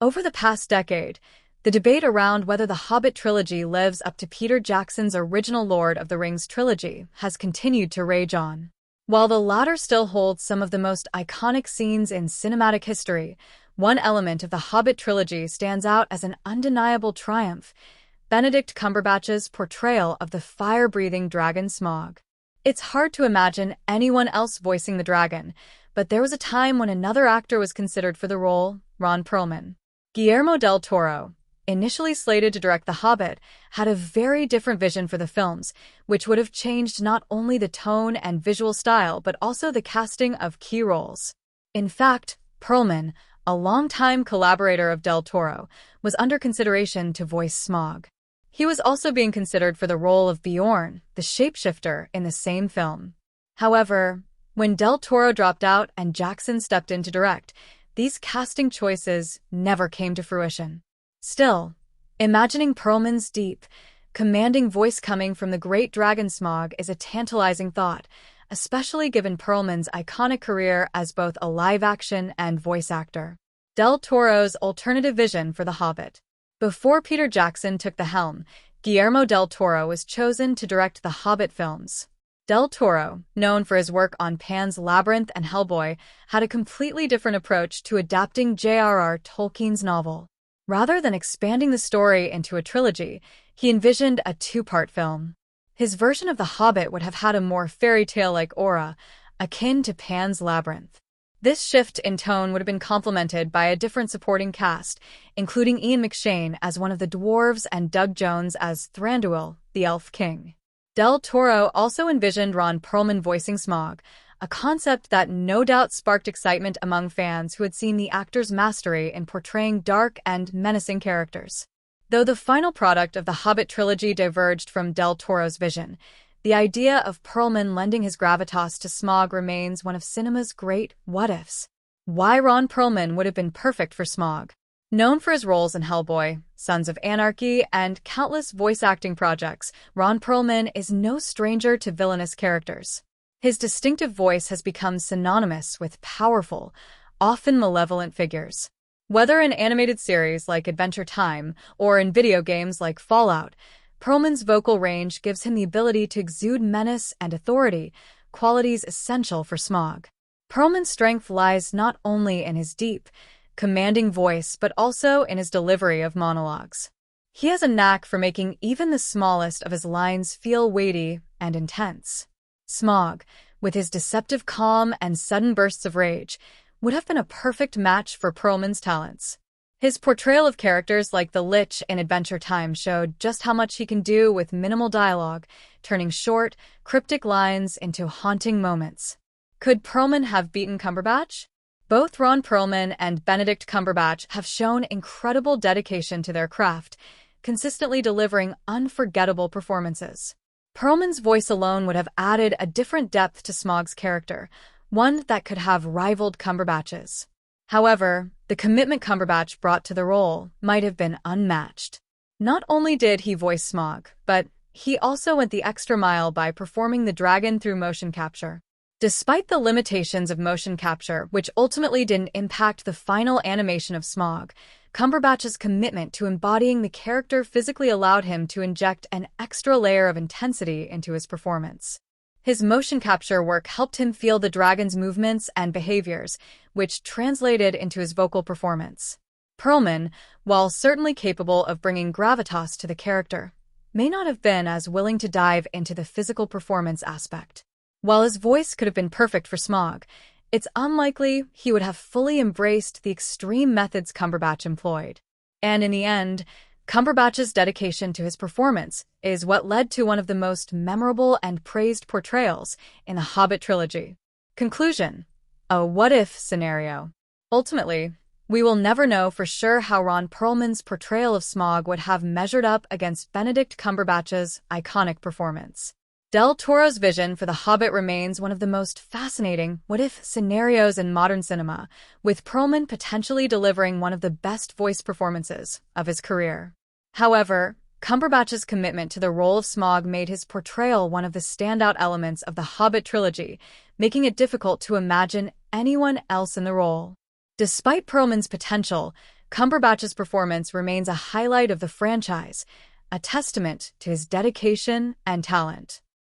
Over the past decade, the debate around whether the Hobbit trilogy lives up to Peter Jackson's original Lord of the Rings trilogy has continued to rage on. While the latter still holds some of the most iconic scenes in cinematic history, one element of the Hobbit trilogy stands out as an undeniable triumph: Benedict Cumberbatch's portrayal of the fire-breathing dragon Smaug. It's hard to imagine anyone else voicing the dragon, but there was a time when another actor was considered for the role: Ron Perlman. Guillermo del Toro, initially slated to direct The Hobbit, had a very different vision for the films, which would have changed not only the tone and visual style but also the casting of key roles. In fact, Perlman, a longtime collaborator of del Toro, was under consideration to voice Smaug. He was also being considered for the role of Bjorn, the shapeshifter, in the same film. However, when del Toro dropped out and Jackson stepped in to direct, these casting choices never came to fruition. Still, imagining Perlman's deep, commanding voice coming from the great dragon Smaug is a tantalizing thought, especially given Perlman's iconic career as both a live-action and voice actor. Del Toro's alternative vision for The Hobbit. Before Peter Jackson took the helm, Guillermo del Toro was chosen to direct the Hobbit films. Del Toro, known for his work on Pan's Labyrinth and Hellboy, had a completely different approach to adapting J.R.R. Tolkien's novel. Rather than expanding the story into a trilogy, he envisioned a two-part film. His version of The Hobbit would have had a more fairy tale-like aura, akin to Pan's Labyrinth. This shift in tone would have been complemented by a different supporting cast, including Ian McShane as one of the dwarves and Doug Jones as Thranduil, the Elf King. Del Toro also envisioned Ron Perlman voicing Smaug, a concept that no doubt sparked excitement among fans who had seen the actor's mastery in portraying dark and menacing characters. Though the final product of the Hobbit trilogy diverged from del Toro's vision, the idea of Perlman lending his gravitas to Smaug remains one of cinema's great what-ifs. Why Ron Perlman would have been perfect for Smaug? Known for his roles in Hellboy, Sons of Anarchy, and countless voice-acting projects, Ron Perlman is no stranger to villainous characters. His distinctive voice has become synonymous with powerful, often malevolent figures. Whether in animated series like Adventure Time or in video games like Fallout, Perlman's vocal range gives him the ability to exude menace and authority, qualities essential for Smaug. Perlman's strength lies not only in his deep, commanding voice but also in his delivery of monologues. He has a knack for making even the smallest of his lines feel weighty and intense. Smaug, with his deceptive calm and sudden bursts of rage, would have been a perfect match for Perlman's talents. His portrayal of characters like the Lich in Adventure Time showed just how much he can do with minimal dialogue, turning short, cryptic lines into haunting moments. Could Perlman have beaten Cumberbatch? Both Ron Perlman and Benedict Cumberbatch have shown incredible dedication to their craft, consistently delivering unforgettable performances. Perlman's voice alone would have added a different depth to Smaug's character, one that could have rivaled Cumberbatch's. However, the commitment Cumberbatch brought to the role might have been unmatched. Not only did he voice Smaug, but he also went the extra mile by performing the dragon through motion capture. Despite the limitations of motion capture, which ultimately didn't impact the final animation of Smaug, Cumberbatch's commitment to embodying the character physically allowed him to inject an extra layer of intensity into his performance. His motion capture work helped him feel the dragon's movements and behaviors, which translated into his vocal performance. Perlman, while certainly capable of bringing gravitas to the character, may not have been as willing to dive into the physical performance aspect. While his voice could have been perfect for Smaug, it's unlikely he would have fully embraced the extreme methods Cumberbatch employed. And in the end, Cumberbatch's dedication to his performance is what led to one of the most memorable and praised portrayals in the Hobbit trilogy. Conclusion: a what-if scenario. Ultimately, we will never know for sure how Ron Perlman's portrayal of Smaug would have measured up against Benedict Cumberbatch's iconic performance. Del Toro's vision for The Hobbit remains one of the most fascinating what-if scenarios in modern cinema, with Perlman potentially delivering one of the best voice performances of his career. However, Cumberbatch's commitment to the role of Smaug made his portrayal one of the standout elements of the Hobbit trilogy, making it difficult to imagine anyone else in the role. Despite Perlman's potential, Cumberbatch's performance remains a highlight of the franchise, a testament to his dedication and talent.